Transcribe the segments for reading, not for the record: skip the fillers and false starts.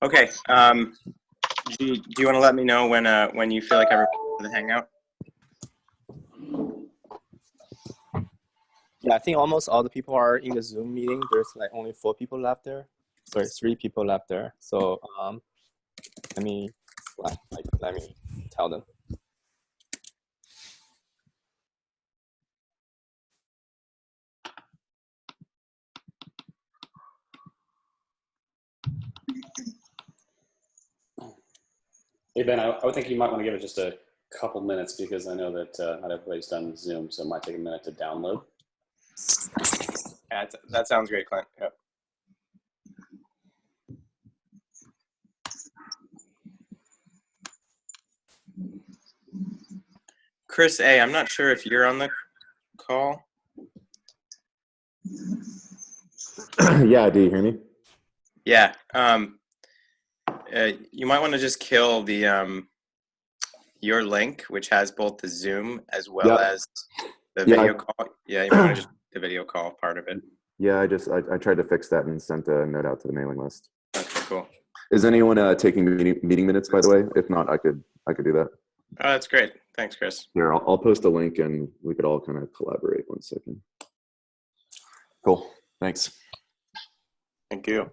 Okay. Do you want to let me know when you feel like everyone's going to hang out? Yeah, I think almost all the people are in the Zoom meeting. There's like only 4 people left there. Sorry, 3 people left there. So let me tell them. Hey, Ben, I would think you might want to give it just a couple minutes because I know that not everybody's done Zoom, so it might take a minute to download. Yeah, that sounds great, Clint. Yep. Chris A., I'm not sure if you're on the call. Yeah, do you hear me? Yeah. You might want to just kill the your link, which has both the Zoom as well as the video call. Yeah, you might want to just the video call part of it. Yeah, I tried to fix that and sent a note out to the mailing list. Okay, cool. Is anyone taking meeting minutes, by the way? If not, I could do that. Oh, that's great. Thanks, Chris. Here, I'll post a link and we could all kind of collaborate. 1 second. Cool. Thanks. Thank you.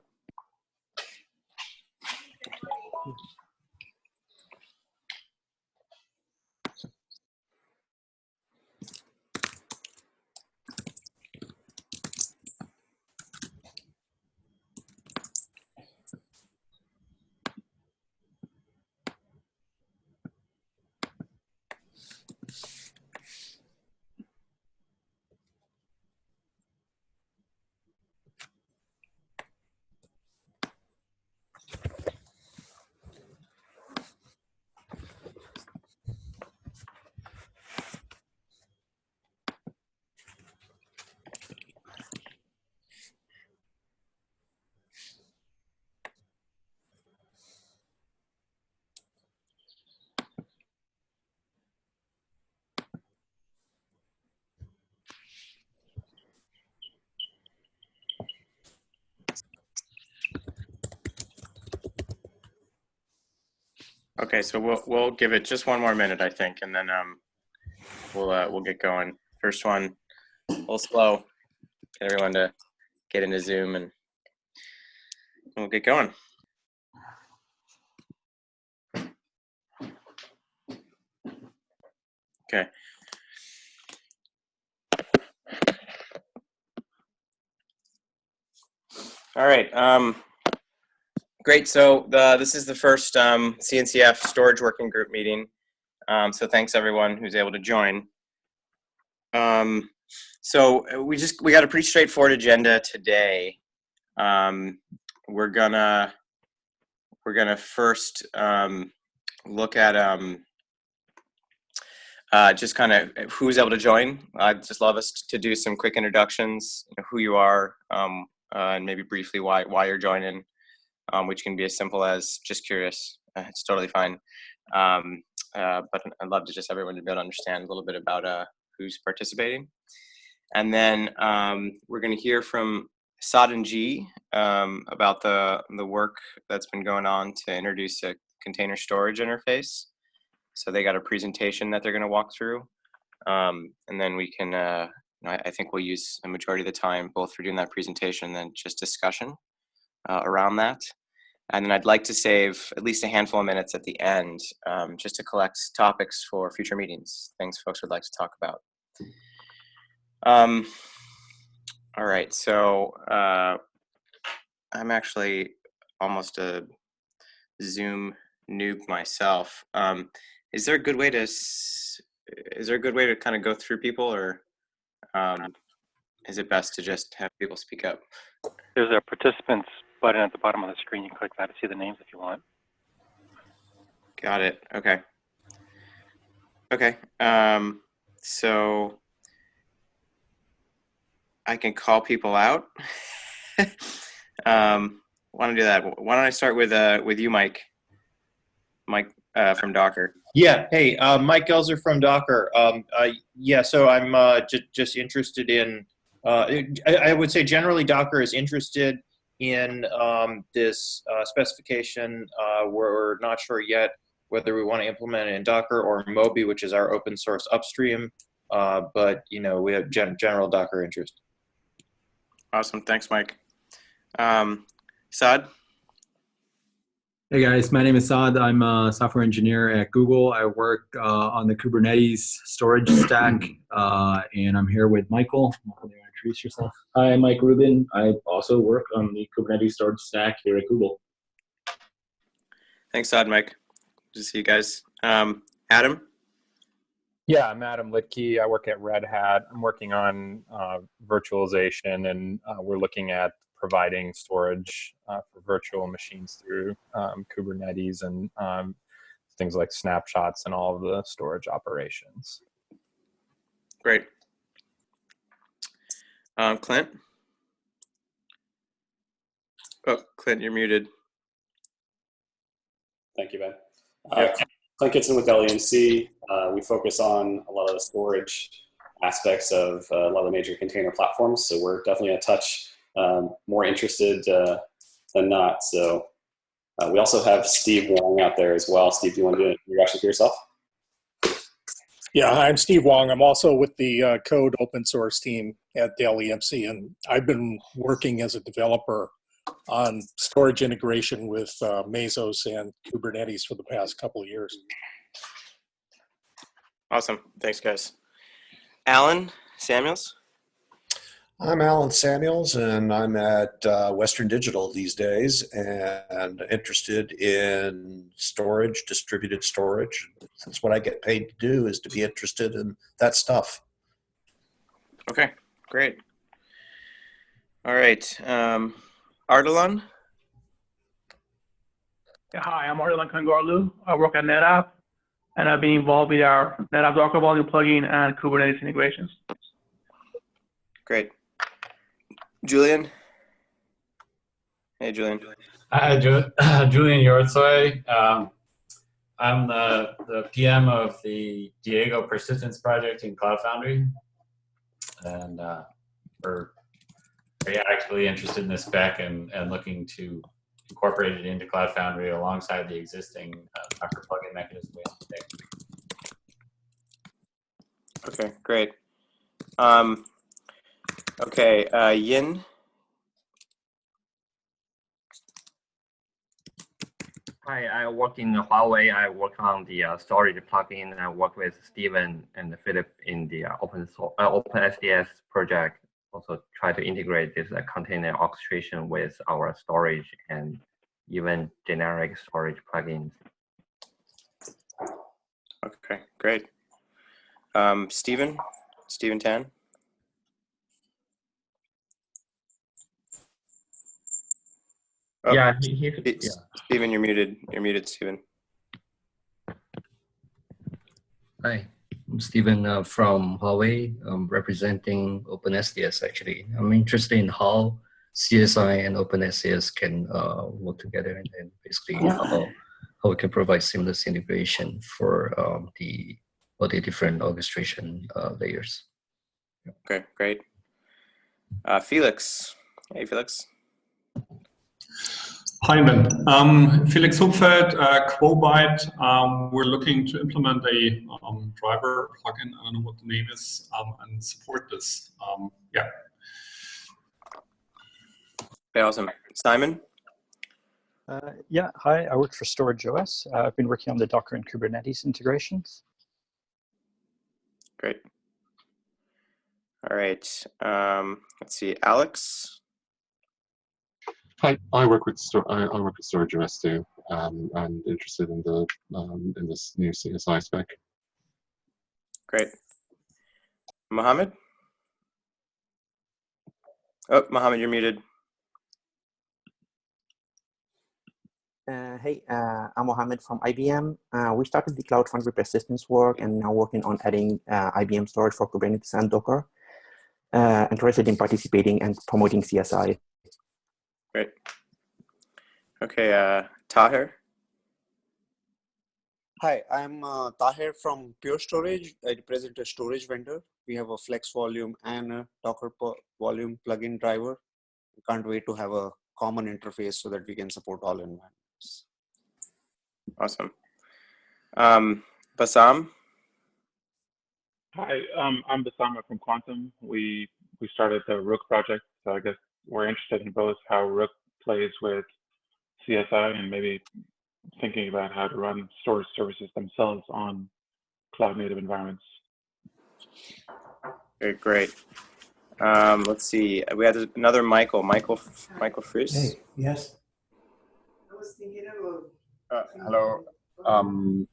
Okay, so we'll give it just 1 more minute, I think, and then we'll get going. First one, a little slow. Get everyone to get into Zoom, and we'll get going. Okay. All right. Great. So this is the first CNCF Storage Working Group meeting. So thanks everyone who's able to join. So we got a pretty straightforward agenda today. We're gonna first look at just kind of who's able to join. I'd just love us to do some quick introductions, who you are, and maybe briefly why you're joining. Which can be as simple as just curious. It's totally fine. But I'd love to just everyone to be able to understand a little bit about who's participating. And then we're going to hear from Attendee about the work that's been going on to introduce a container storage interface. So they got a presentation that they're going to walk through. And then we can, I think we'll use a majority of the time both for doing that presentation and then just discussion around that. And then I'd like to save at least a handful of minutes at the end just to collect topics for future meetings, things folks would like to talk about. All right, so I'm actually almost a Zoom noob myself. Is there a good way to kind of go through people, or is it best to just have people speak up? There's a participants button at the bottom of the screen. You click that to see the names if you want. Got it. Okay. Okay. So I can call people out. Want to do that? Why don't I start with you, Mike? Mike from Docker. Yeah. Hey, Mike Gelser from Docker. Yeah. So I'm just interested in. I would say generally Docker is interested in this specification. We're not sure yet whether we want to implement it in Docker or Moby, which is our open source upstream. But we have general Docker interest. Awesome. Thanks, Mike. Saad? Hey guys, my name is Saad. I'm a software engineer at Google. I work on the Kubernetes storage stack, and I'm here with Michael. Michael, do you want to introduce yourself? Hi, I'm Mike Rubin. I also work on the Kubernetes storage stack here at Google. Thanks, Saad, Mike. Good to see you guys. Adam? Yeah, I'm Adam Litke. I work at Red Hat. I'm working on virtualization, and we're looking at providing storage for virtual machines through Kubernetes and things like snapshots and all of the storage operations. Great. Clint? Oh, Clint, you're muted. Thank you, Ben. Clint Kitson with LEMC. We focus on a lot of the storage aspects of a lot of the major container platforms, so we're definitely a touch more interested than not. So we also have Steve Wong out there as well. Steve, do you want to do an introduction for yourself? Yeah, I'm Steve Wong. I'm also with the code open source team at the LEMC, and I've been working as a developer on storage integration with Mesos and Kubernetes for the past couple of years. Awesome. Thanks, guys. Alan Samuels? I'm Alan Samuels, and I'm at Western Digital these days and interested in storage, distributed storage. That's what I get paid to do, is to be interested in that stuff. Okay, great. All right. Ardalan? Yeah, hi, I'm Ardalan Kangarlu. I work at NetApp, and I've been involved with our NetApp Docker Volume plugin and Kubernetes integrations. Great. Julian? Hey, Julian. Hi, Julian Yortsoy. I'm the PM of the Diego Persistence Project in Cloud Foundry. And we're very actively interested in this spec and looking to incorporate it into Cloud Foundry alongside the existing Docker plugin mechanism we have today. Okay, great. Okay, Yin? Hi, I work in Huawei. I work on the storage plugin. I work with Steven and Philip in the OpenSDS project. Also try to integrate this container orchestration with our storage and even generic storage plugins. Okay, great. Steven Tan? Oh, yeah, Steven, you're muted. You're muted, Steven. Hi, I'm Steven from Huawei. I'm representing OpenSDS actually. I'm interested in how CSI and OpenSDS can work together, and then basically how we can provide seamless integration for all the different orchestration layers. Okay, great. Felix. Hey, Felix. Hi, Ben. Felix Hupfeld, Quobyte. We're looking to implement a driver plugin. I don't know what the name is, and support this. Yeah. Okay, awesome. Simon? Yeah, hi. I work for Storage OS. I've been working on the Docker and Kubernetes integrations. Great. All right. Let's see. Alex? Hi, I work with Storage OS too. I'm interested in the in this new CSI spec. Great. Mohammed? Oh, Mohammed, you're muted. Hey, I'm Mohammed from IBM. We started the Cloud Foundry persistence work and now working on adding IBM storage for Kubernetes and Docker. Interested in participating and promoting CSI. Great. Okay, Tahir? Hi, I'm Tahir from Pure Storage. I represent a storage vendor. We have a Flex Volume and a Docker Volume plugin driver. Can't wait to have a common interface so that we can support all environments. Awesome. Bassam? Hi, I'm Basama from Quantum. We started the Rook project, so I guess we're interested in both how Rook plays with CSI and maybe thinking about how to run storage services themselves on cloud-native environments. Okay, great. Let's see. We had another Michael Fries. Hey, yes. Hello. I'm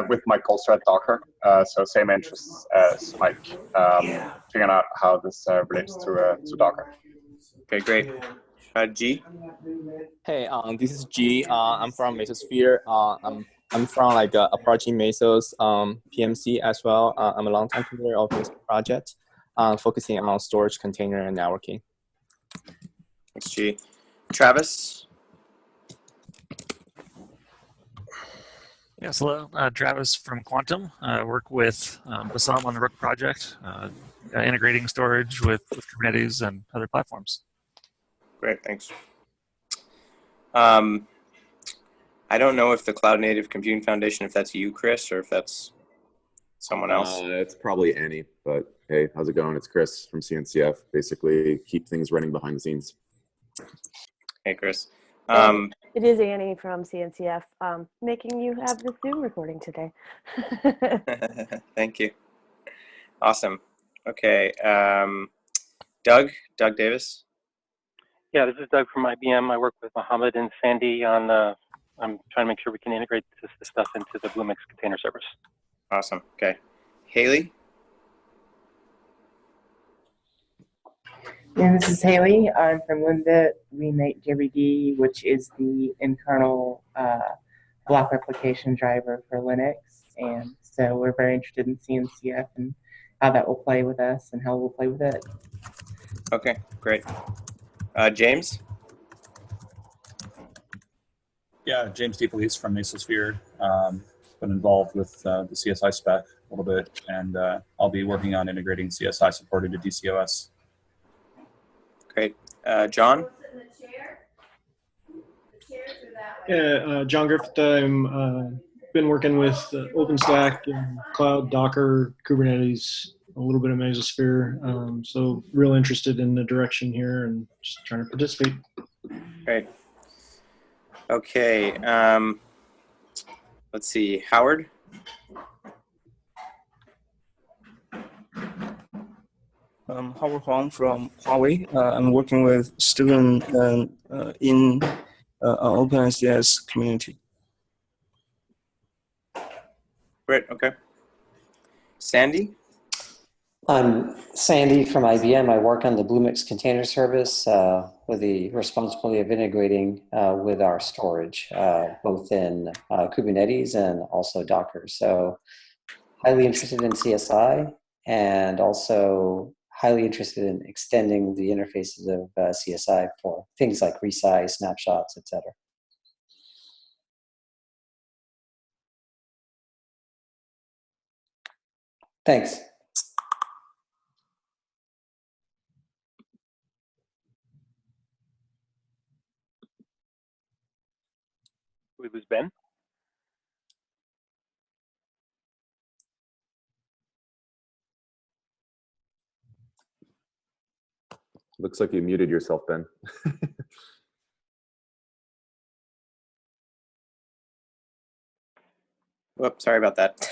with Mike Colster at Docker, so same interests as Mike, figuring out how this relates to Docker. Okay, great. G? Hey, this is G. I'm from Mesosphere. I'm from like Apache Mesos PMC as well. I'm a longtime computer of this project, focusing on storage, container, and networking. Thanks, G. Travis? Yes, hello. Travis from Quantum. I work with Bassam on the Rook project, integrating storage with Kubernetes and other platforms. Great, thanks. I don't know if the Cloud Native Computing Foundation, if that's you, Chris, or if that's someone else. It's probably Annie, but hey, how's it going? It's Chris from CNCF. Basically, keep things running behind the scenes. Hey, Chris. It is Annie from CNCF, making you have the Zoom recording today. Thank you. Awesome. Okay. Doug Davis. Yeah, this is Doug from IBM. I work with Mohammed and Sandy on, I'm trying to make sure we can integrate this stuff into the Bluemix container service. Awesome. Okay. Haley. Yeah, this is Haley. I'm from Linda. We make JBD, which is the internal block replication driver for Linux. And so we're very interested in CNCF and how that will play with us and how we'll play with it. Okay, great. James? Yeah, James DeFelice from Mesosphere. Been involved with the CSI spec a little bit, and I'll be working on integrating CSI support into DCOS. Great. John? Yeah, John Griffith. I'm been working with OpenStack, and Cloud, Docker, Kubernetes, a little bit of Mesosphere. So real interested in the direction here and just trying to participate. Great. Okay. Let's see. Howard? Howard Huang from Huawei. I'm working with students in OpenSDS community. Great, okay. Sandy? I'm Sandy from IBM. I work on the Bluemix container service with the responsibility of integrating with our storage, both in Kubernetes and also Docker. So highly interested in CSI and also highly interested in extending the interfaces of CSI for things like resize, snapshots, etc. Thanks. We lose Ben? Looks like you muted yourself, Ben. Whoops, sorry about that.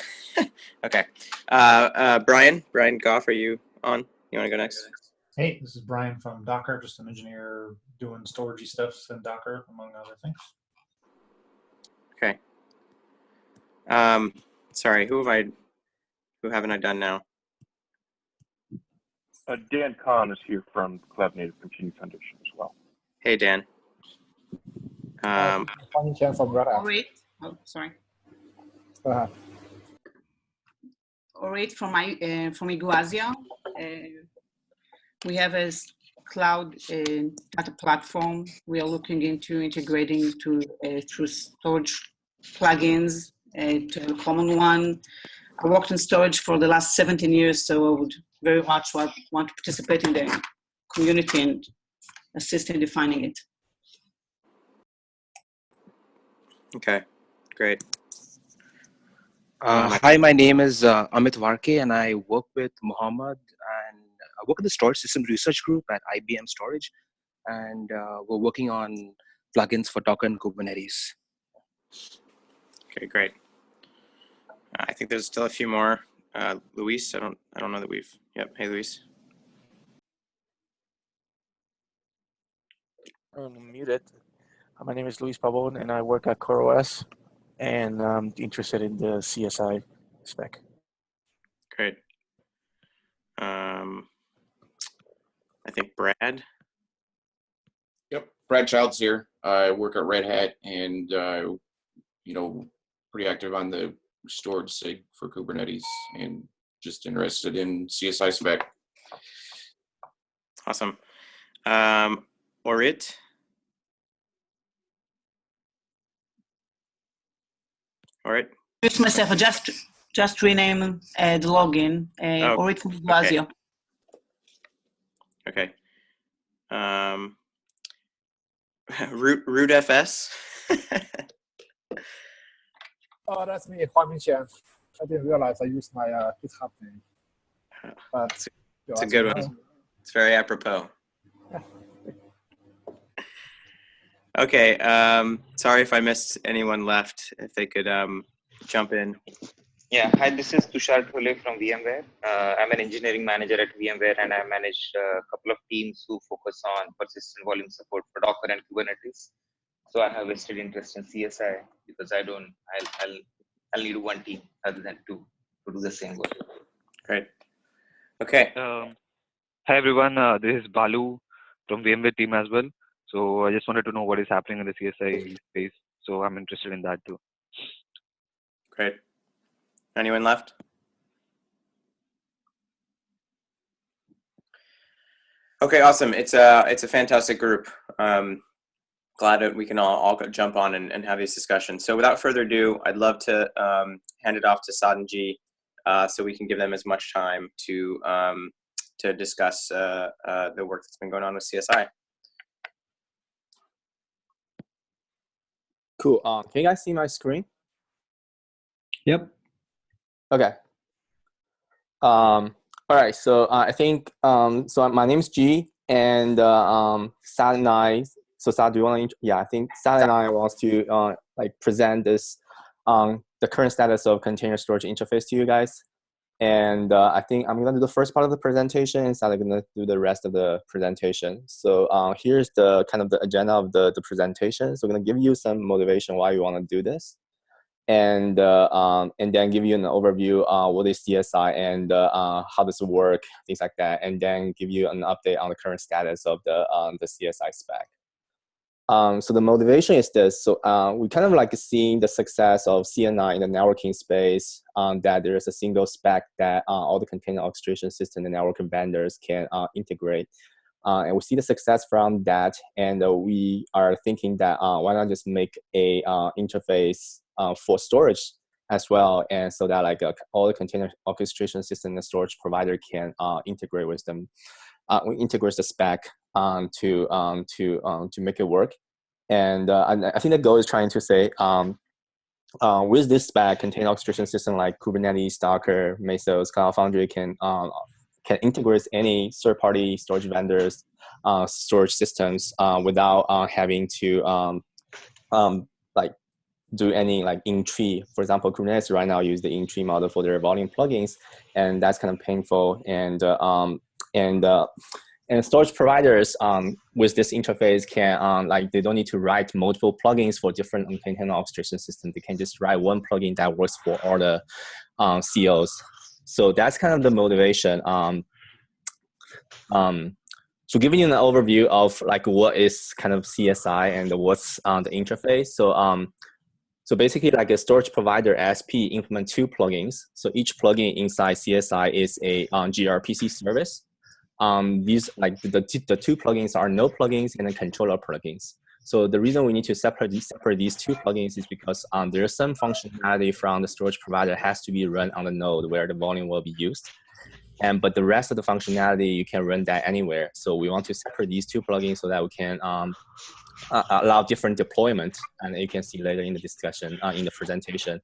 Okay. Brian Goff, are you on? You want to go next? Hey, this is Brian from Docker, just an engineer doing storagey stuff in Docker, among other things. Okay. Sorry, who haven't I done now? Dan Kahn is here from Cloud Native Computing Foundation as well. Hey, Dan. From Red Hat. Oh, sorry. Go ahead. Orit from Iguazia. We have a cloud data platform. We are looking into integrating through storage plugins to a common one. I worked in storage for the last 17 years, so I would very much want to participate in the community and assist in defining it. Okay, great. Hi, my name is Amit Varke, and I work with Muhammad, and I work in the Storage Systems Research Group at IBM Storage, and we're working on plugins for Docker and Kubernetes. Okay, great. I think there's still a few more. Luis, I don't know that we've. Yep. Hey, Luis. I'm muted. My name is Luis Pavon, and I work at CoreOS, and I'm interested in the CSI spec. Great. I think Brad. Yep, Brad Childs here. I work at Red Hat, and pretty active on the storage SIG for Kubernetes, and just interested in CSI spec. Awesome. Orit. All right. It's myself. I just rename the login. Orit from Guazio. Okay. rootfs. Oh, that's me, Huang Mingqian. I didn't realize I used my GitHub name. But It's a good one. It's very apropos. Okay. Sorry if I missed anyone left. If they could jump in. Yeah, hi, this is Tushar Dhole from VMware. I'm an engineering manager at VMware, and I manage a couple of teams who focus on persistent volume support for Docker and Kubernetes. So I have vested interest in CSI because I'll need one team rather than two to do the same work. Great. Okay. Hi everyone, this is Balu from VMware team as well. So I just wanted to know what is happening in the CSI space. So I'm interested in that too. Great. Anyone left? Okay, awesome. It's a fantastic group. Glad that we can all jump on and have these discussions. So without further ado, I'd love to hand it off to Saad and G, so we can give them as much time to discuss the work that's been going on with CSI. Cool. Can you guys see my screen? Yep. Okay. All right. So I think so. My name is G, and Sad and I. So Sad, do you want to? Yeah, I think Sad and I wants to present this the current status of container storage interface to you guys. And I think I'm gonna do the first part of the presentation, and Sad is gonna do the rest of the presentation. So here's the kind of the agenda of the presentation. So we're gonna give you some motivation why you want to do this, and then give you an overview what is CSI and how does it work, things like that, and then give you an update on the current status of the CSI spec. So the motivation is this. So we kind of like seeing the success of CNI in the networking space, that there is a single spec that all the container orchestration system and networking vendors can integrate. And we see the success from that, and we are thinking that why not just make a interface for storage as well, and so that all the container orchestration system and storage provider can integrate with them, integrate the spec to make it work. And I think the goal is trying to say with this spec, container orchestration system like Kubernetes, Docker, Mesos, Cloud Foundry can integrate any third-party storage vendors, storage systems without having to do any in-tree. For example, Kubernetes right now use the in-tree model for their volume plugins, and that's kind of painful. And storage providers with this interface can they don't need to write multiple plugins for different container orchestration systems. They can just write one plugin that works for all the COs. So that's kind of the motivation. So giving you an overview of what is kind of CSI and what's the interface. So basically, a storage provider SP implement two plugins. So each plugin inside CSI is a gRPC service. These the two plugins are node plugins and then controller plugins. So the reason we need to separate these two plugins is because there is some functionality from the storage provider has to be run on the node where the volume will be used. But the rest of the functionality, you can run that anywhere. So we want to separate these two plugins so that we can allow different deployment, and you can see later in the discussion, in the presentation.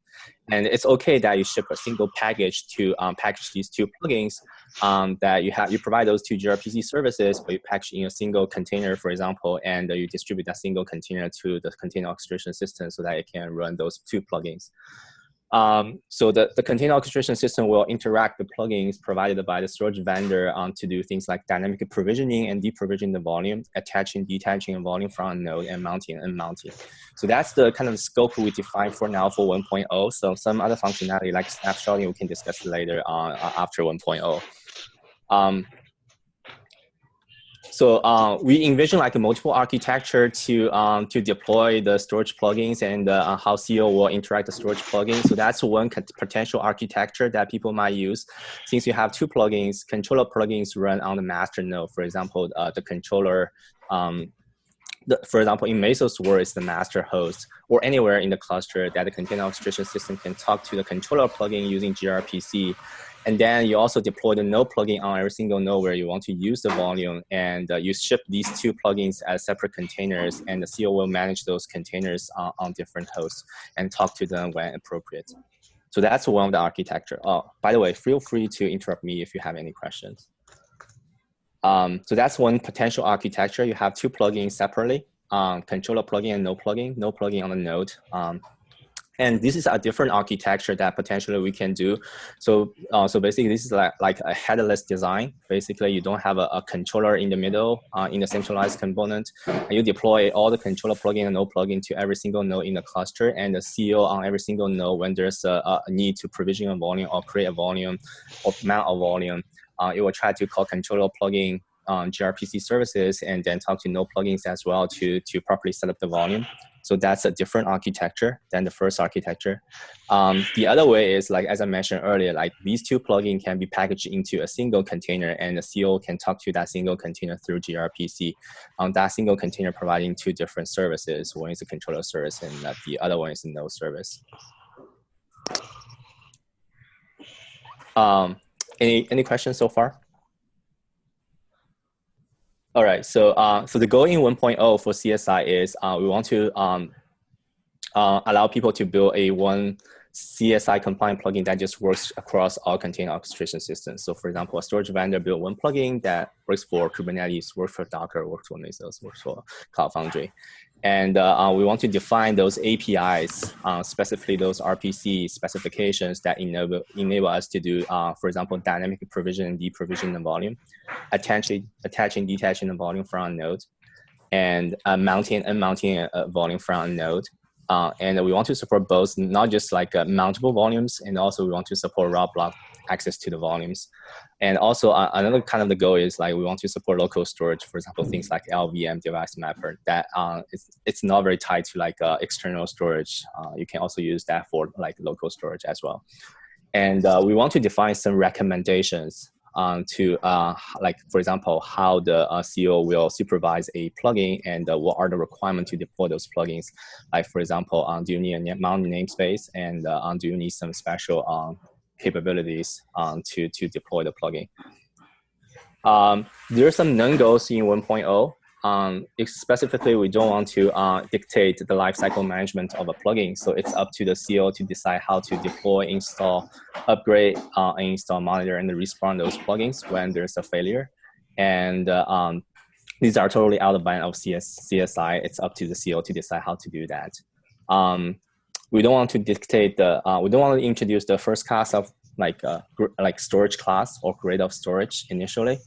And it's okay that you ship a single package to package these two plugins, that you provide those two gRPC services, but you package in a single container, for example, and you distribute that single container to the container orchestration system so that it can run those two plugins. So the container orchestration system will interact the plugins provided by the storage vendor to do things like dynamic provisioning and deprovisioning the volume, attaching, detaching a volume from a node, and mounting and unmounting. So that's the kind of scope we define for now for 1.0. So some other functionality like snapshotting we can discuss later on after 1.0. So we envision like a multiple architecture to deploy the storage plugins and how CO will interact the storage plugins. So that's one potential architecture that people might use. Since you have two plugins, controller plugins run on the master node. For example, the controller, for example, in Mesos world, it's the master host, or anywhere in the cluster that the container orchestration system can talk to the controller plugin using gRPC. And then you also deploy the node plugin on every single node where you want to use the volume, and you ship these two plugins as separate containers, and the CO will manage those containers on different hosts and talk to them when appropriate. So that's one of the architecture. Oh, by the way, feel free to interrupt me if you have any questions. So that's one potential architecture. You have two plugins separately, controller plugin and node plugin on the node. And this is a different architecture that potentially we can do. So basically this is like a headless design. Basically you don't have a controller in the middle in the centralized component. You deploy all the controller plugin and node plugin to every single node in the cluster, and the CO on every single node when there's a need to provision a volume or create a volume or mount a volume. It will try to call controller plugin gRPC services and then talk to node plugins as well to properly set up the volume. So that's a different architecture than the first architecture. The other way is, like as I mentioned earlier, like these two plugins can be packaged into a single container, and the CO can talk to that single container through gRPC. That single container providing two different services. One is a controller service, and the other one is a node service. Any questions so far? All right, so the goal in 1.0 for CSI is we want to allow people to build a one CSI compliant plugin that just works across all container orchestration systems. So for example, a storage vendor built one plugin that works for Kubernetes, works for Docker, works for Mesos, works for Cloud Foundry. And we want to define those APIs, specifically those RPC specifications that enable us to do, for example, dynamic provision and deprovision the volume, attaching, detaching the volume from a node, and mounting and unmounting a volume from a node. And we want to support both, not just like mountable volumes, and also we want to support raw block access to the volumes. And also another kind of the goal is like we want to support local storage, for example, things like LVM device mapper that it's not very tied to like external storage. You can also use that for like local storage as well. And we want to define some recommendations to like, for example, how the CO will supervise a plugin, and what are the requirements to deploy those plugins. Like for example, do you need a mount namespace, and do you need some special capabilities to deploy the plugin. There are some non-goals in 1.0. Specifically, we don't want to dictate the lifecycle management of a plugin. So it's up to the CO to decide how to deploy, install, upgrade, install, monitor, and respond those plugins when there's a failure. And these are totally out of band of CSI. It's up to the CO to decide how to do that. We don't want to dictate we don't want to introduce the first class of like storage class or grade of storage initially.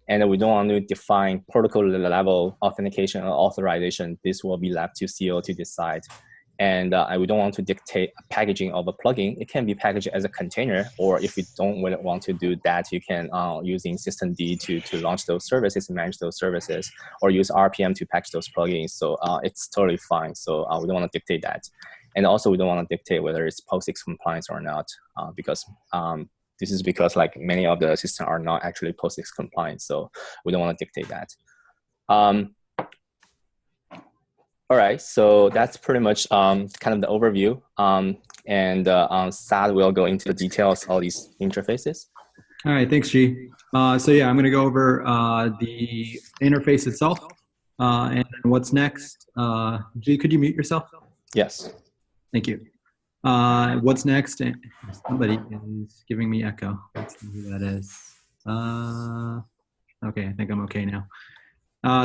And we don't want to define protocol level authentication or authorization. This will be left to CO to decide. And we don't want to dictate packaging of a plugin. It can be packaged as a container, or if you don't want to do that, you can using systemd to launch those services, manage those services, or use RPM to package those plugins. So it's totally fine. So we don't want to dictate that. And also we don't want to dictate whether it's POSIX compliance or not, because this is because like many of the systems are not actually POSIX compliant. So we don't want to dictate that. All right, so that's pretty much kind of the overview. And Sad will go into the details of all these interfaces. All right, thanks, G. So yeah, I'm going to go over the interface itself and what's next. G, could you mute yourself? Yes. Thank you. What's next? Somebody is giving me echo. Let's see who that is. Okay, I think I'm okay now.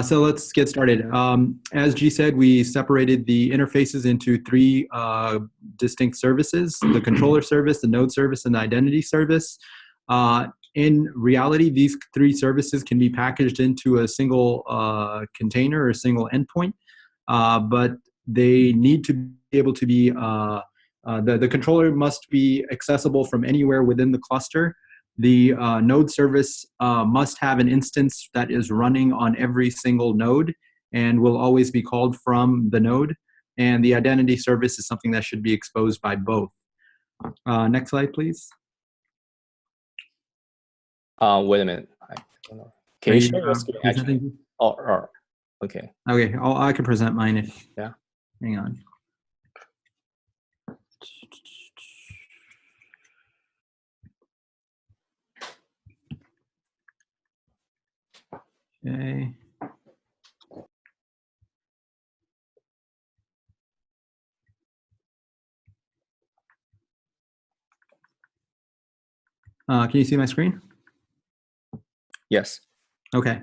So let's get started. As G said, we separated the interfaces into three distinct services: the controller service, the node service, and the identity service. In reality, these three services can be packaged into a single container or a single endpoint, but they need to be able to be, the controller must be accessible from anywhere within the cluster. The node service must have an instance that is running on every single node and will always be called from the node. And the identity service is something that should be exposed by both. Next slide, please. Wait a minute. I don't know. Can you share your screen actually? Presenting? Okay. Okay, I can present mine if. Yeah. Hang on. Okay. Can you see my screen? Yes. Okay.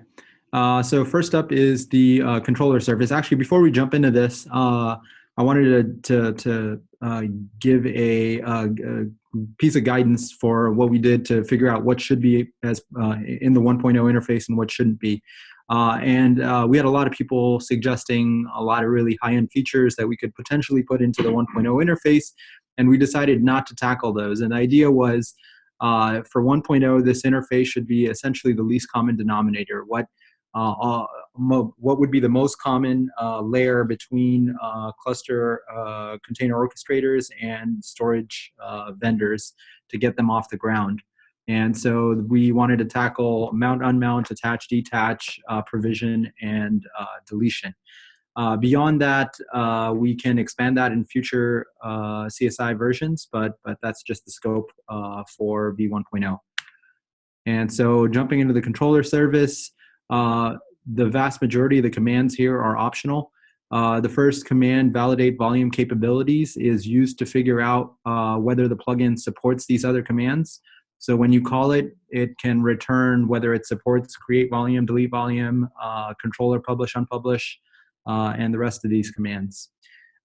So first up is the controller service. Actually, before we jump into this, I wanted to give a piece of guidance for what we did to figure out what should be as in the 1.0 interface and what shouldn't be. We had a lot of people suggesting a lot of really high-end features that we could potentially put into the 1.0 interface, and we decided not to tackle those. And the idea was for 1.0, this interface should be essentially the least common denominator. What would be the most common layer between cluster container orchestrators and storage vendors to get them off the ground. And so we wanted to tackle mount, unmount, attach, detach, provision, and deletion. Beyond that, we can expand that in future CSI versions, but that's just the scope for v1.0. And so jumping into the controller service, the vast majority of the commands here are optional. The first command, validate volume capabilities, is used to figure out whether the plugin supports these other commands. So when you call it, it can return whether it supports create volume, delete volume, controller publish, unpublish, and the rest of these commands.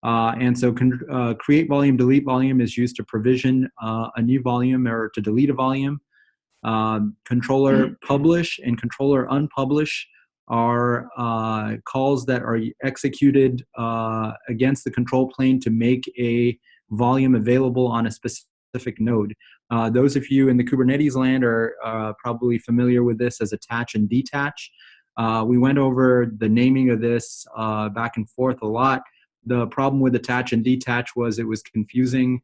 And so create volume, delete volume is used to provision a new volume or to delete a volume. Controller publish and controller unpublish are calls that are executed against the control plane to make a volume available on a specific node. Those of you in the Kubernetes land are probably familiar with this as attach and detach. We went over the naming of this back and forth a lot. The problem with attach and detach was it was confusing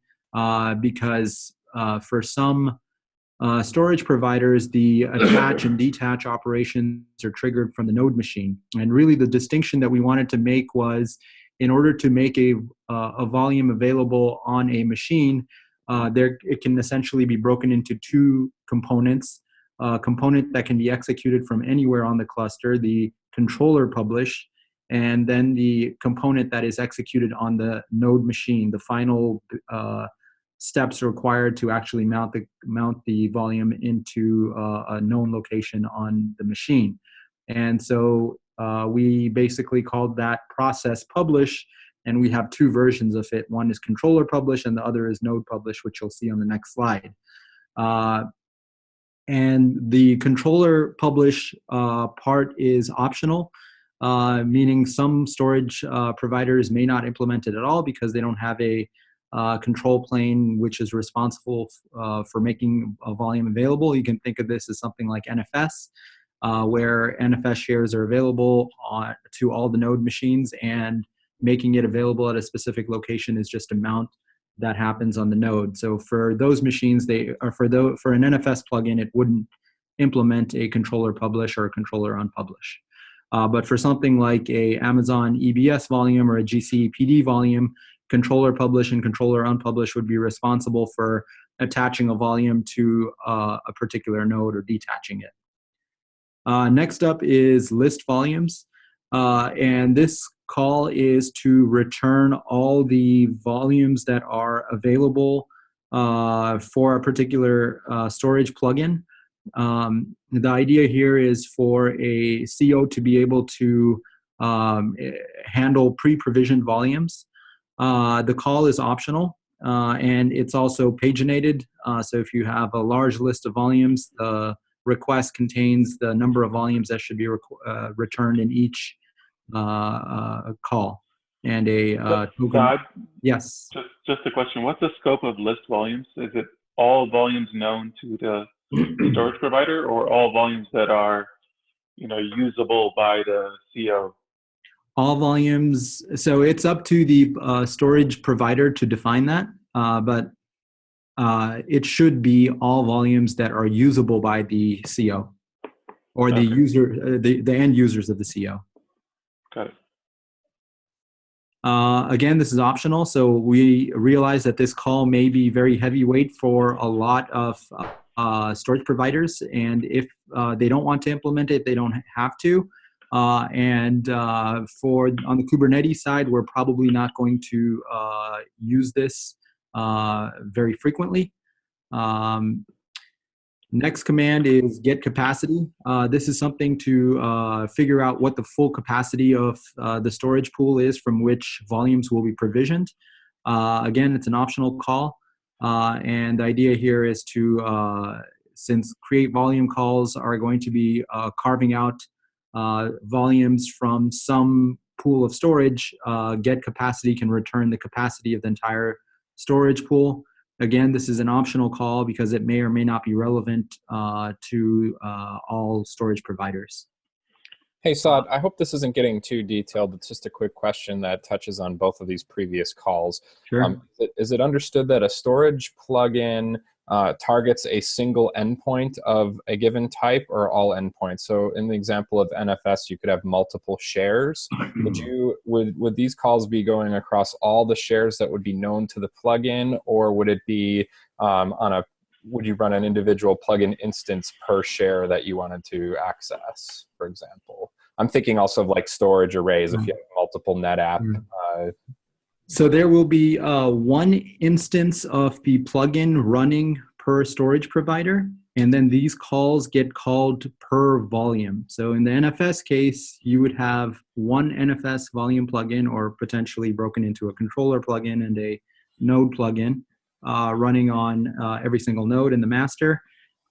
because for some storage providers, the attach and detach operations are triggered from the node machine. And really the distinction that we wanted to make was in order to make a volume available on a machine, it can essentially be broken into two components. A component that can be executed from anywhere on the cluster, the controller publish, and then the component that is executed on the node machine, the final steps required to actually mount the volume into a known location on the machine. And so we basically called that process publish, and we have two versions of it. One is controller publish and the other is node publish, which you'll see on the next slide. And the controller publish part is optional, meaning some storage providers may not implement it at all because they don't have a control plane which is responsible for making a volume available. You can think of this as something like NFS, where NFS shares are available to all the node machines, and making it available at a specific location is just a mount that happens on the node. So for those machines, for an NFS plugin, it wouldn't implement a controller publish or a controller unpublish. But for something like a Amazon EBS volume or a GC PD volume, controller publish and controller unpublish would be responsible for attaching a volume to a particular node or detaching it. Next up is list volumes. And this call is to return all the volumes that are available for a particular storage plugin. The idea here is for a CO to be able to handle pre-provisioned volumes. The call is optional, and it's also paginated. So if you have a large list of volumes, the request contains the number of volumes that should be returned in each call. And a token. Todd, yes. Just a question. What's the scope of list volumes? Is it all volumes known to the storage provider, or all volumes that are, usable by the CO? All volumes. So it's up to the storage provider to define that, but it should be all volumes that are usable by the CO or the user, the end users of the CO. Got it. Again, this is optional, so we realize that this call may be very heavyweight for a lot of storage providers, and if they don't want to implement it, they don't have to. And on the Kubernetes side, we're probably not going to use this very frequently. Next command is get capacity. This is something to figure out what the full capacity of the storage pool is from which volumes will be provisioned. Again, it's an optional call. And the idea here is to, since create volume calls are going to be carving out volumes from some pool of storage, get capacity can return the capacity of the entire storage pool. Again, this is an optional call because it may or may not be relevant to all storage providers. Hey, Saad, I hope this isn't getting too detailed. It's just a quick question that touches on both of these previous calls. Sure. Is it understood that a storage plugin targets a single endpoint of a given type or all endpoints? So in the example of NFS, you could have multiple shares. Would these calls be going across all the shares that would be known to the plugin, or would it be would you run an individual plugin instance per share that you wanted to access, for example? I'm thinking also of like storage arrays if you have multiple NetApp. So there will be one instance of the plugin running per storage provider, and then these calls get called per volume. So in the NFS case, you would have one NFS volume plugin, or potentially broken into a controller plugin and a node plugin running on every single node in the master.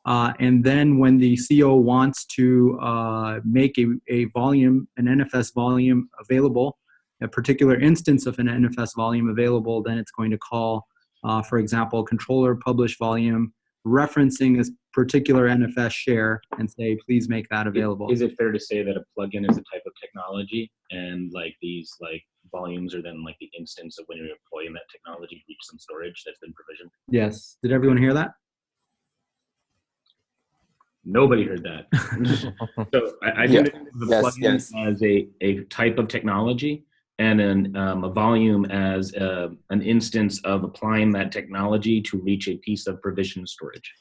And then when the CO wants to make a volume, an NFS volume available, a particular instance of an NFS volume available, then it's going to call, for example, controller publish volume, referencing a particular NFS share, and say, please make that available. Is it fair to say that a plugin is a type of technology, and like these volumes are then like the instance of when you're deploying that technology reach some storage that's been provisioned? Yes. Did everyone hear that? Nobody heard that. So I think the plugin as a type of technology, and a volume as an instance of applying that technology to reach a piece of provisioned storage.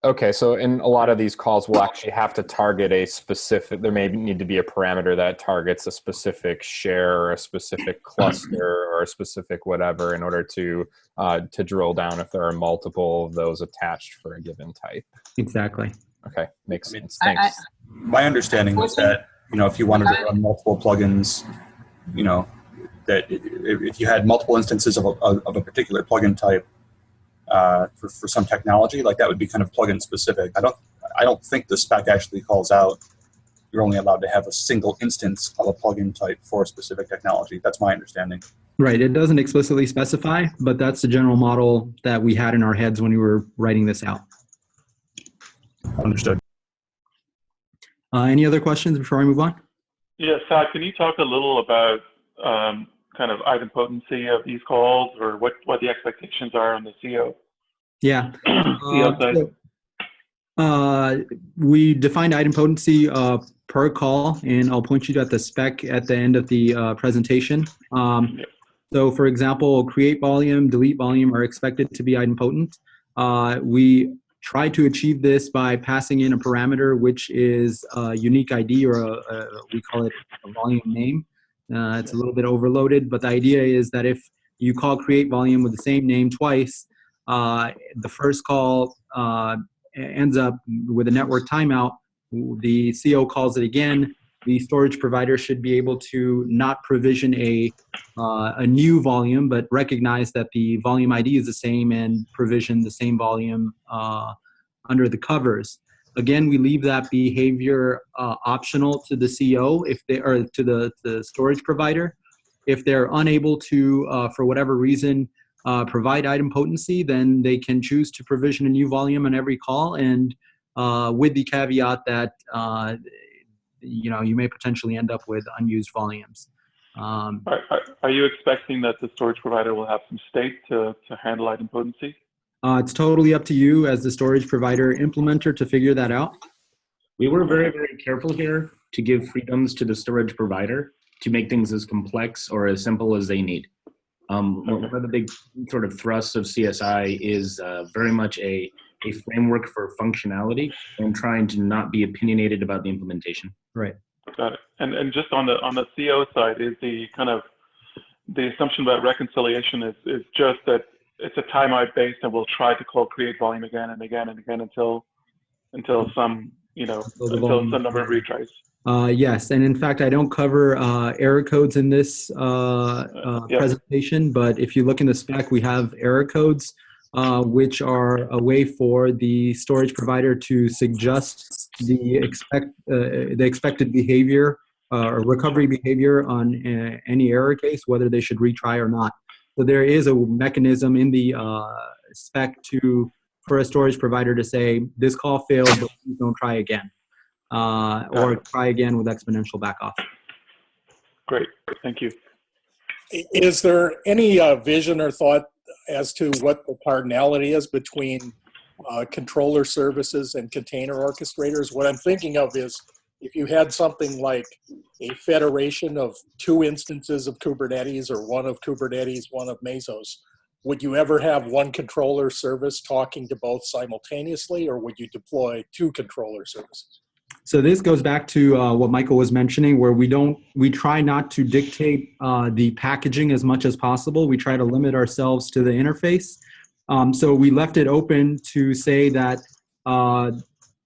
Okay, so in a lot of these calls, we'll actually have to target a specific, there may need to be a parameter that targets a specific share or a specific cluster or a specific whatever in order to drill down if there are multiple of those attached for a given type. Exactly. Okay, makes sense. Thanks. My understanding was that, if you wanted to run multiple plugins, that if you had multiple instances of a particular plugin type, for some technology, like that would be kind of plugin specific. I don't think the spec actually calls out you're only allowed to have a single instance of a plugin type for a specific technology. That's my understanding. Right. It doesn't explicitly specify, but that's the general model that we had in our heads when we were writing this out. Understood. Any other questions before I move on? Yeah, Saad, can you talk a little about kind of idempotency of these calls, or what the expectations are on the CO? Yeah. CO side. We defined idempotency per call, and I'll point you at the spec at the end of the presentation. So for example, create volume, delete volume are expected to be idempotent. We try to achieve this by passing in a parameter which is a unique ID, or we call it a volume name. It's a little bit overloaded, but the idea is that if you call create volume with the same name twice, the first call ends up with a network timeout. The CO calls it again. The storage provider should be able to not provision a new volume, but recognize that the volume ID is the same and provision the same volume under the covers. Again, we leave that behavior optional to the CO if they, or to the storage provider. If they're unable to, for whatever reason, provide idempotency, then they can choose to provision a new volume on every call, and with the caveat that you may potentially end up with unused volumes. Are you expecting that the storage provider will have some state to handle idempotency? It's totally up to you as the storage provider implementer to figure that out. We were very, very careful here to give freedoms to the storage provider to make things as complex or as simple as they need. One of the big sort of thrusts of CSI is very much a framework for functionality and trying to not be opinionated about the implementation. Right. Got it. And just on the CO side, is the kind of the assumption about reconciliation is just that it's a timeout based, and we'll try to call create volume again and again and again until some until some number of retries. Yes, and in fact, I don't cover error codes in this presentation, but if you look in the spec, we have error codes, which are a way for the storage provider to suggest the expected behavior or recovery behavior on any error case, whether they should retry or not. So there is a mechanism in the spec for a storage provider to say, this call failed, but please don't try again. Or try again with exponential backoff. Great, thank you. Is there any vision or thought as to what the cardinality is between controller services and container orchestrators? What I'm thinking of is if you had something like a federation of 2 instances of Kubernetes, or one of Kubernetes, one of Mesos, would you ever have one controller service talking to both simultaneously, or would you deploy 2 controller services? So this goes back to what Michael was mentioning, where we try not to dictate the packaging as much as possible. We try to limit ourselves to the interface. So we left it open to say that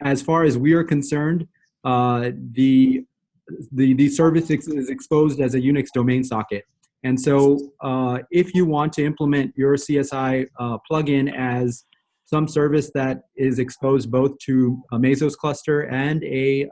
as far as we are concerned, the service is exposed as a Unix domain socket. And so if you want to implement your CSI plugin as some service that is exposed both to a Mesos cluster and a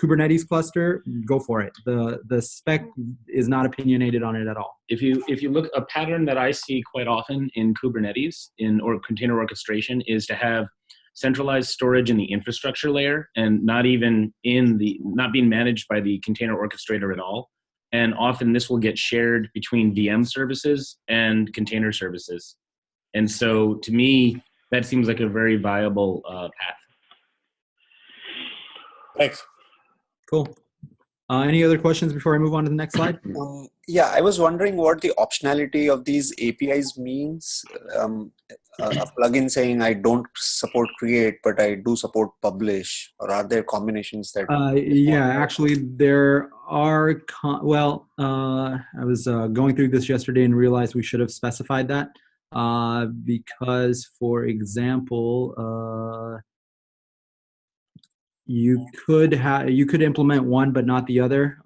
Kubernetes cluster, go for it. The spec is not opinionated on it at all. If you look, a pattern that I see quite often in Kubernetes or container orchestration is to have centralized storage in the infrastructure layer and not being managed by the container orchestrator at all. And often this will get shared between VM services and container services. And so to me, that seems like a very viable path. Thanks. Cool. Any other questions before I move on to the next slide? Yeah, I was wondering what the optionality of these APIs means. A plugin saying I don't support create, but I do support publish, or are there combinations that? Yeah, actually there are. I was going through this yesterday and realized we should have specified that because, for example, you could implement one but not the other,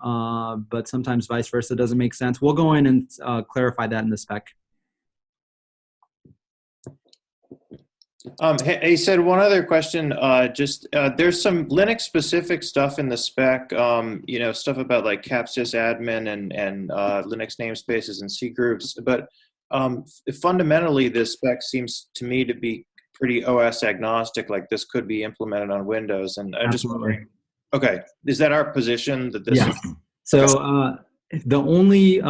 but sometimes vice versa doesn't make sense. We'll go in and clarify that in the spec. Hey, said one other question. There's some Linux specific stuff in the spec. Stuff about like capsys admin and Linux namespaces and C groups. But fundamentally, this spec seems to me to be pretty OS agnostic. Like this could be implemented on Windows. And I'm just wondering. Okay, is that our position that this? Yeah. So the only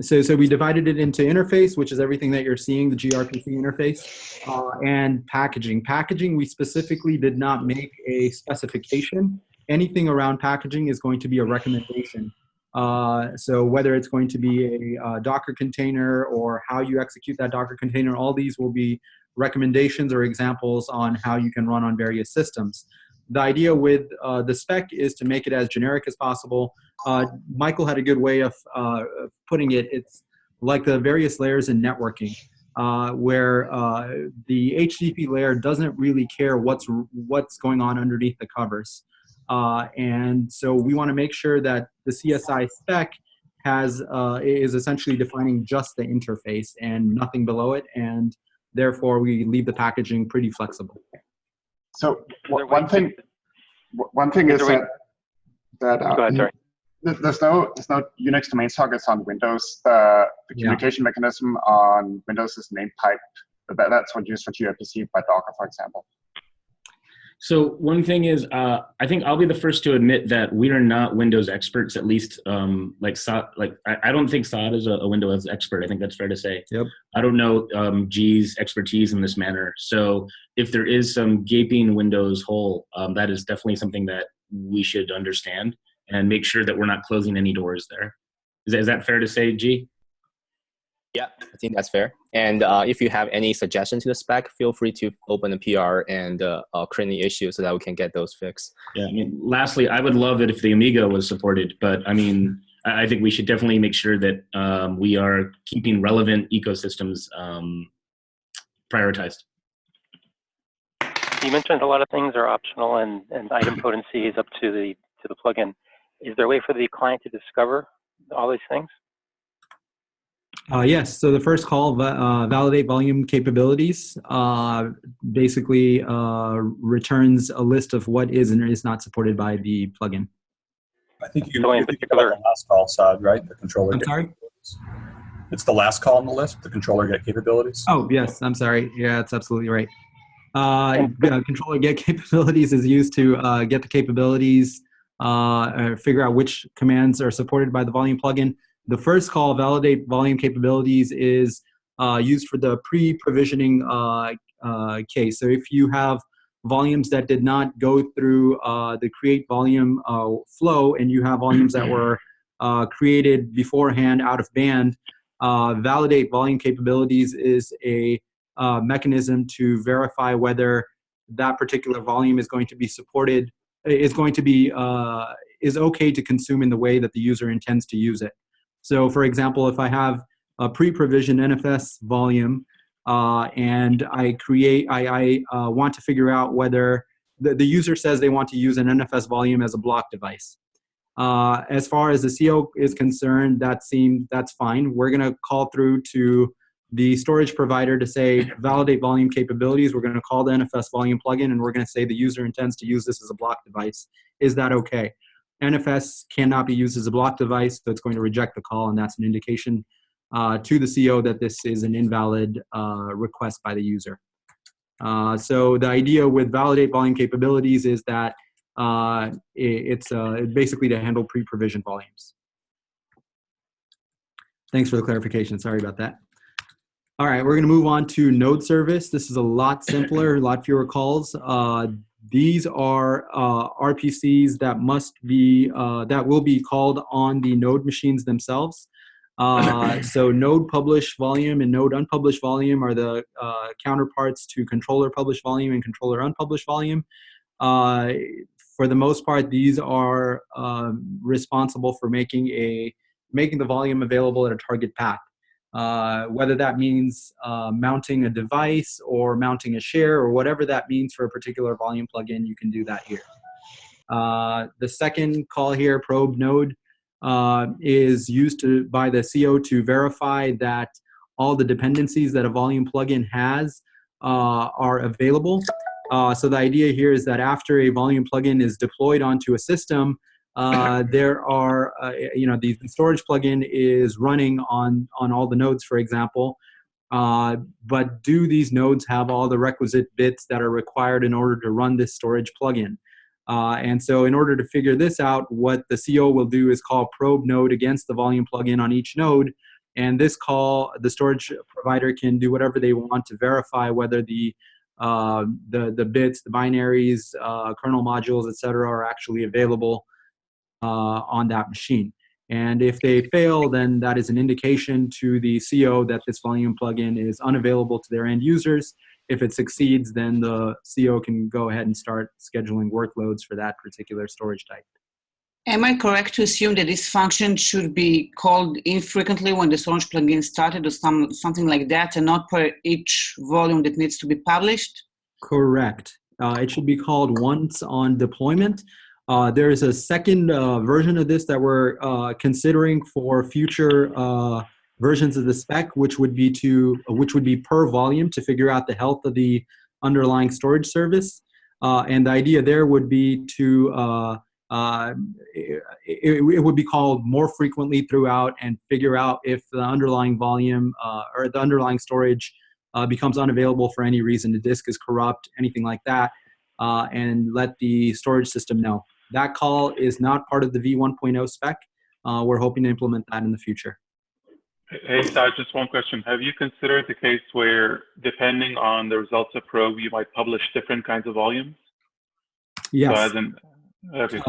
So we divided it into interface, which is everything that you're seeing, the gRPC interface, and packaging. Packaging, we specifically did not make a specification. Anything around packaging is going to be a recommendation. So whether it's going to be a Docker container or how you execute that Docker container, all these will be recommendations or examples on how you can run on various systems. The idea with the spec is to make it as generic as possible. Michael had a good way of putting it. It's like the various layers in networking, where the HTTP layer doesn't really care what's going on underneath the covers. And so we want to make sure that the CSI spec is essentially defining just the interface and nothing below it, and therefore we leave the packaging pretty flexible. So one thing is that Go ahead, sorry. there's no Unix domain sockets on Windows. The communication mechanism on Windows is named pipe. That's what used for gRPC by Docker, for example. So one thing is, I think I'll be the first to admit that we are not Windows experts. At least, I don't think Saad is a Windows expert. I think that's fair to say. Yep. I don't know G's expertise in this manner. So if there is some gaping Windows hole, that is definitely something that we should understand and make sure that we're not closing any doors there. Is that fair to say, G? Yeah, I think that's fair. And if you have any suggestions to the spec, feel free to open a PR and create any issues so that we can get those fixed. Yeah, I mean, lastly, I would love it if the Amiga was supported, but I mean, I think we should definitely make sure that we are keeping relevant ecosystems prioritized. You mentioned a lot of things are optional and item potency is up to the plugin. Is there a way for the client to discover all these things? Yes, so the first call, validate volume capabilities, basically returns a list of what is and is not supported by the plugin. I think you about the last call, Saad, right? The controller. I'm sorry? It's the last call on the list, the controller get capabilities. Oh, yes, I'm sorry. Yeah, that's absolutely right. Controller get capabilities is used to get the capabilities, figure out which commands are supported by the volume plugin. The first call, validate volume capabilities, is used for the pre-provisioning case. So if you have volumes that did not go through the create volume flow, and you have volumes that were created beforehand out of band, validate volume capabilities is a mechanism to verify whether that particular volume is going to be supported, is okay to consume in the way that the user intends to use it. So for example, if I have a pre-provisioned NFS volume and I want to figure out whether the user says they want to use an NFS volume as a block device. As far as the CO is concerned, that's fine. We're going to call through to the storage provider to say validate volume capabilities. We're going to call the NFS volume plugin and we're going to say the user intends to use this as a block device. Is that okay? NFS cannot be used as a block device, so it's going to reject the call, and that's an indication to the CO that this is an invalid request by the user. So the idea with validate volume capabilities is that it's basically to handle pre-provisioned volumes. Thanks for the clarification. Sorry about that. All right, we're going to move on to node service. This is a lot simpler, a lot fewer calls. These are RPCs that will be called on the node machines themselves. So node publish volume and node unpublished volume are the counterparts to controller publish volume and controller unpublished volume. For the most part, these are responsible for making the volume available at a target path. Whether that means mounting a device or mounting a share or whatever that means for a particular volume plugin, you can do that here. The second call here, probe node, is used by the CO to verify that all the dependencies that a volume plugin has are available. So the idea here is that after a volume plugin is deployed onto a system, there are, the storage plugin is running on all the nodes, for example, but do these nodes have all the requisite bits that are required in order to run this storage plugin? And so in order to figure this out, what the CO will do is call probe node against the volume plugin on each node. And this call, the storage provider can do whatever they want to verify whether the bits, the binaries, kernel modules, etc., are actually available on that machine. And if they fail, then that is an indication to the CO that this volume plugin is unavailable to their end users. If it succeeds, then the CO can go ahead and start scheduling workloads for that particular storage type. Am I correct to assume that this function should be called infrequently when the storage plugin started or something like that, and not per each volume that needs to be published? Correct. It should be called once on deployment. There is a second version of this that we're considering for future versions of the spec, which would be per volume to figure out the health of the underlying storage service. And the idea there would be to it would be called more frequently throughout and figure out if the underlying volume or the underlying storage becomes unavailable for any reason, the disk is corrupt, anything like that, and let the storage system know. That call is not part of the v1.0 spec. We're hoping to implement that in the future. Hey, Todd, just one question. Have you considered the case where, depending on the results of probe, you might publish different kinds of volumes? Yes. So as in, okay,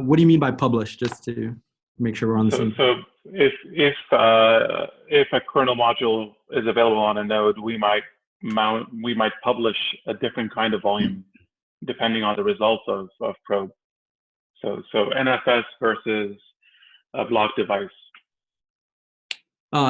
what do you mean by publish, just to make sure we're on the same page? So if a kernel module is available on a node, we might publish a different kind of volume depending on the results of probe. So NFS versus a block device.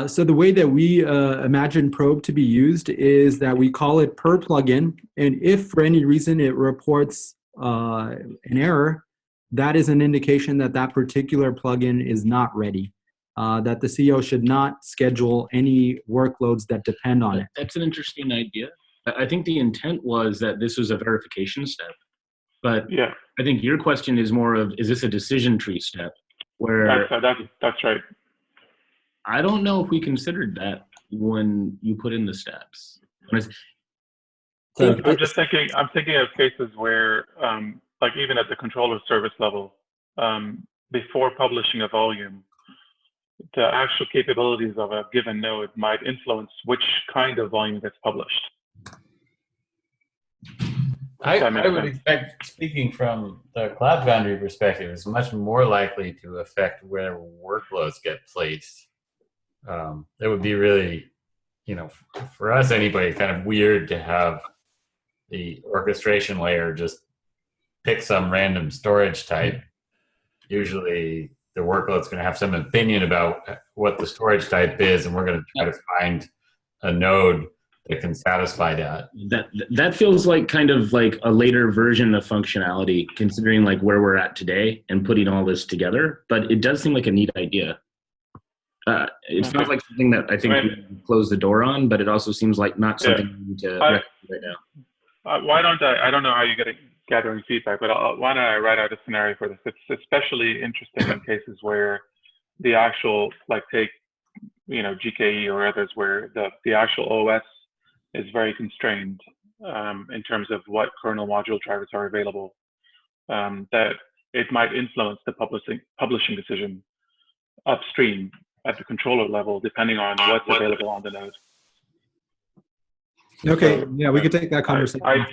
So the way that we imagine probe to be used is that we call it per plugin, and if for any reason it reports an error, that is an indication that that particular plugin is not ready, that the CO should not schedule any workloads that depend on it. That's an interesting idea. I think the intent was that this was a verification step, but yeah, I think your question is more of, is this a decision tree step? Where that's right. I don't know if we considered that when you put in the steps. I'm thinking of cases where, like even at the controller service level, before publishing a volume, the actual capabilities of a given node might influence which kind of volume gets published. I would expect, speaking from the Cloud Foundry perspective, it's much more likely to affect where workloads get placed. It would be really, for us anybody, kind of weird to have the orchestration layer just pick some random storage type. Usually the workload's going to have some opinion about what the storage type is, and we're going to try to find a node that can satisfy that. That feels like kind of like a later version of functionality, considering like where we're at today and putting all this together. But it does seem like a neat idea. It sounds like something that I think we can close the door on, but it also seems like not something we need to recommend right now. Why don't I don't know how you get gathering feedback, but why don't I write out a scenario for this? It's especially interesting in cases where the actual, like take, GKE or others, where the actual OS is very constrained in terms of what kernel module drivers are available, that it might influence the publishing decision upstream at the controller level, depending on what's available on the node. Okay, yeah, we could take that conversation. I'm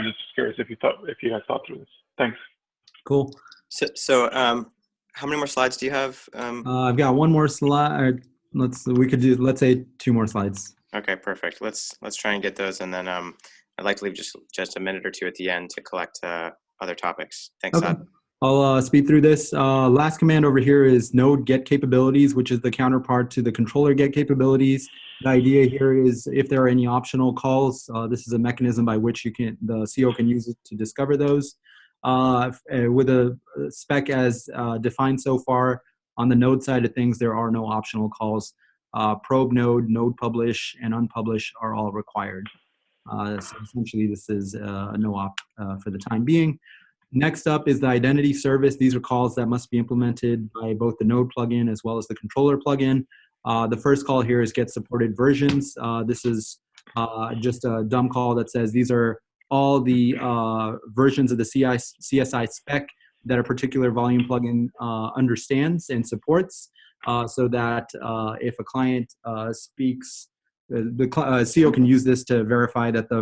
just curious if you guys thought through this. Thanks. Cool. So how many more slides do you have? I've got one more slide. Let's say 2 more slides. Okay, perfect. Let's try and get those, and then I'd like to leave just a minute or two at the end to collect other topics. Thanks, Okay. Todd. I'll speed through this. Last command over here is node get capabilities, which is the counterpart to the controller get capabilities. The idea here is if there are any optional calls, this is a mechanism by which the CO can use it to discover those. With a spec as defined so far, on the node side of things, there are no optional calls. Probe node, node publish, and unpublish are all required. So essentially, this is a no op for the time being. Next up is the identity service. These are calls that must be implemented by both the node plugin as well as the controller plugin. The first call here is get supported versions. This is just a dumb call that says these are all the versions of the CSI spec that a particular volume plugin understands and supports, so that if a client speaks, the CO can use this to verify that the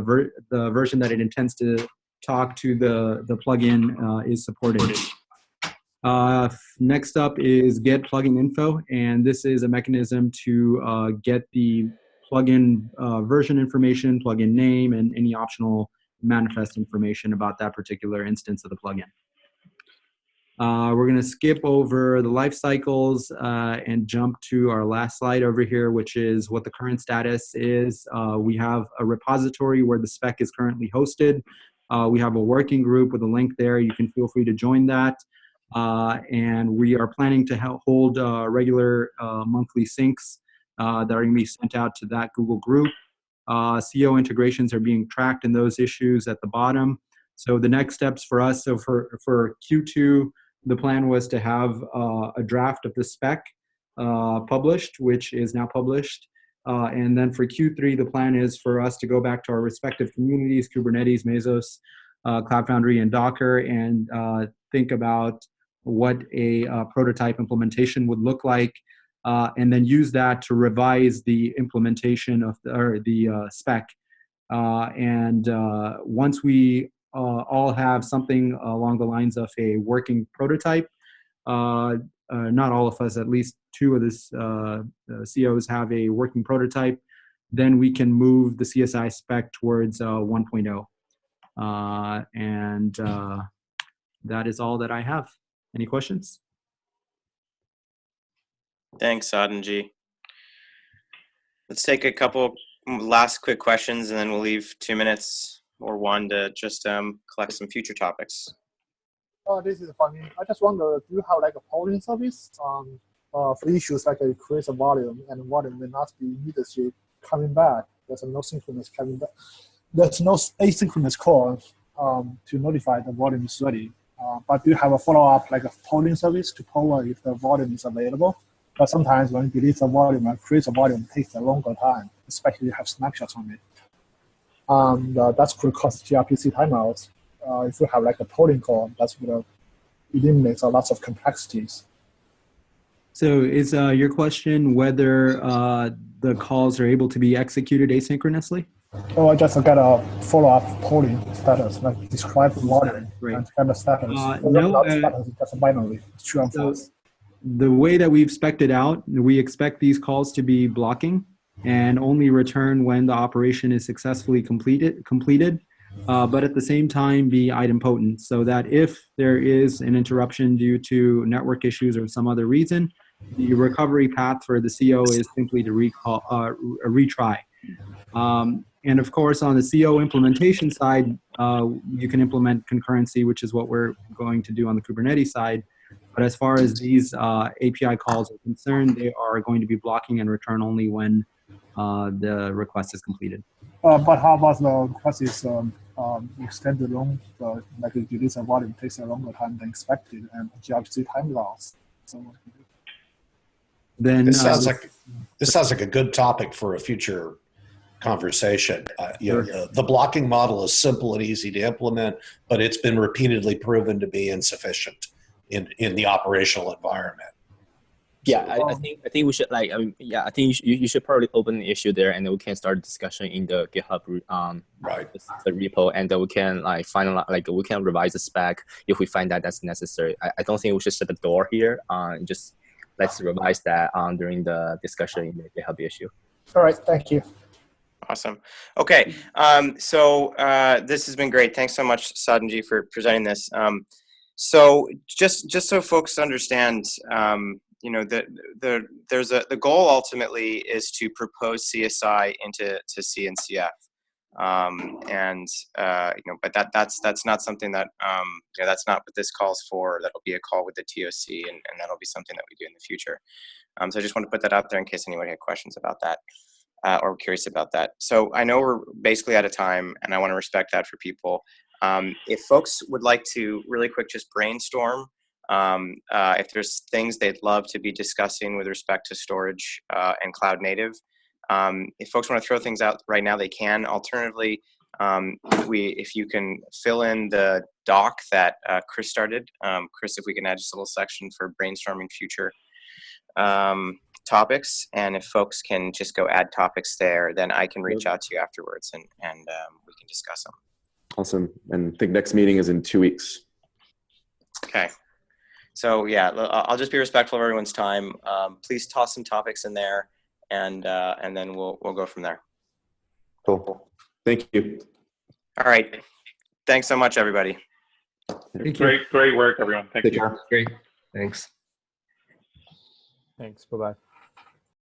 version that it intends to talk to the plugin is supported. Next up is get plugin info, and this is a mechanism to get the plugin version information, plugin name, and any optional manifest information about that particular instance of the plugin. We're going to skip over the life cycles and jump to our last slide over here, which is what the current status is. We have a repository where the spec is currently hosted. We have a working group with a link there. You can feel free to join that. And we are planning to hold regular monthly syncs that are going to be sent out to that Google group. CO integrations are being tracked in those issues at the bottom. So the next steps for us, so for Q2, the plan was to have a draft of the spec published, which is now published. And then for Q3, the plan is for us to go back to our respective communities, Kubernetes, Mesos, Cloud Foundry, and Docker, and think about what a prototype implementation would look like, and then use that to revise the implementation of the spec. And once we all have something along the lines of a working prototype, not all of us, at least two of the COs have a working prototype, then we can move the CSI spec towards 1.0. And that is all that I have. Any questions? Thanks, Attendee. Let's take a couple last quick questions, and then we'll leave 2 minutes or one to just collect some future topics. This is funny. I just wonder, do you have like a polling service for issues like it creates a volume and volume may not be immediately coming back? There's no synchronous coming back. There's no asynchronous call to notify the volume is ready. But do you have a follow-up like a polling service to poll if the volume is available? But sometimes when you delete the volume and create a volume, it takes a longer time, especially if you have snapshots on it. That could cause gRPC timeouts. If you have like a polling call, that's going to eliminate a lot of complexities. So is your question whether the calls are able to be executed asynchronously? Oh, I just got a follow-up polling status, like describe the volume and get the status. No, status is just a binary, it's true and false. The way that we've spec'd it out, we expect these calls to be blocking and only return when the operation is successfully completed, but at the same time be idempotent, so that if there is an interruption due to network issues or some other reason, the recovery path for the CO is simply to retry. And of course, on the CO implementation side, you can implement concurrency, which is what we're going to do on the Kubernetes side. But as far as these API calls are concerned, they are going to be blocking and return only when the request is completed. But how about the request is extended long, like it release a volume takes a longer time than expected, and gRPC time loss. So then this sounds like a good topic for a future conversation. The blocking model is simple and easy to implement, but it's been repeatedly proven to be insufficient in the operational environment. Yeah, I think we should I think you should probably open the issue there, and then we can start a discussion in the GitHub right, the repo, and then we can finalize, we can revise the spec if we find that that's necessary. I don't think we should shut the door here. Just let's revise that during the discussion in the GitHub issue. All right, thank you. Awesome. Okay, so this has been great. Thanks so much, Attendee, for presenting this. So just so folks understand, the goal ultimately is to propose CSI into CNCF, but that's not something that that's not what this calls for. That'll be a call with the TOC, and that'll be something that we do in the future. So I just want to put that out there in case anybody had questions about that. Or curious about that. So I know we're basically out of time, and I want to respect that for people. If folks would like to really quick just brainstorm, if there's things they'd love to be discussing with respect to storage and cloud native, if folks want to throw things out right now, they can. Alternatively, if you can fill in the doc that Chris started. Chris, if we can add just a little section for brainstorming future topics, and if folks can just go add topics there, then I can reach out to you afterwards and we can discuss them. Awesome. And I think next meeting is in 2 weeks. Okay. So yeah, I'll just be respectful of everyone's time. Please toss some topics in there, and then we'll go from there. Cool. Thank you. All right. Thanks so much, everybody. Great work, everyone. Thank you. Great. Thanks. Thanks. Bye-bye.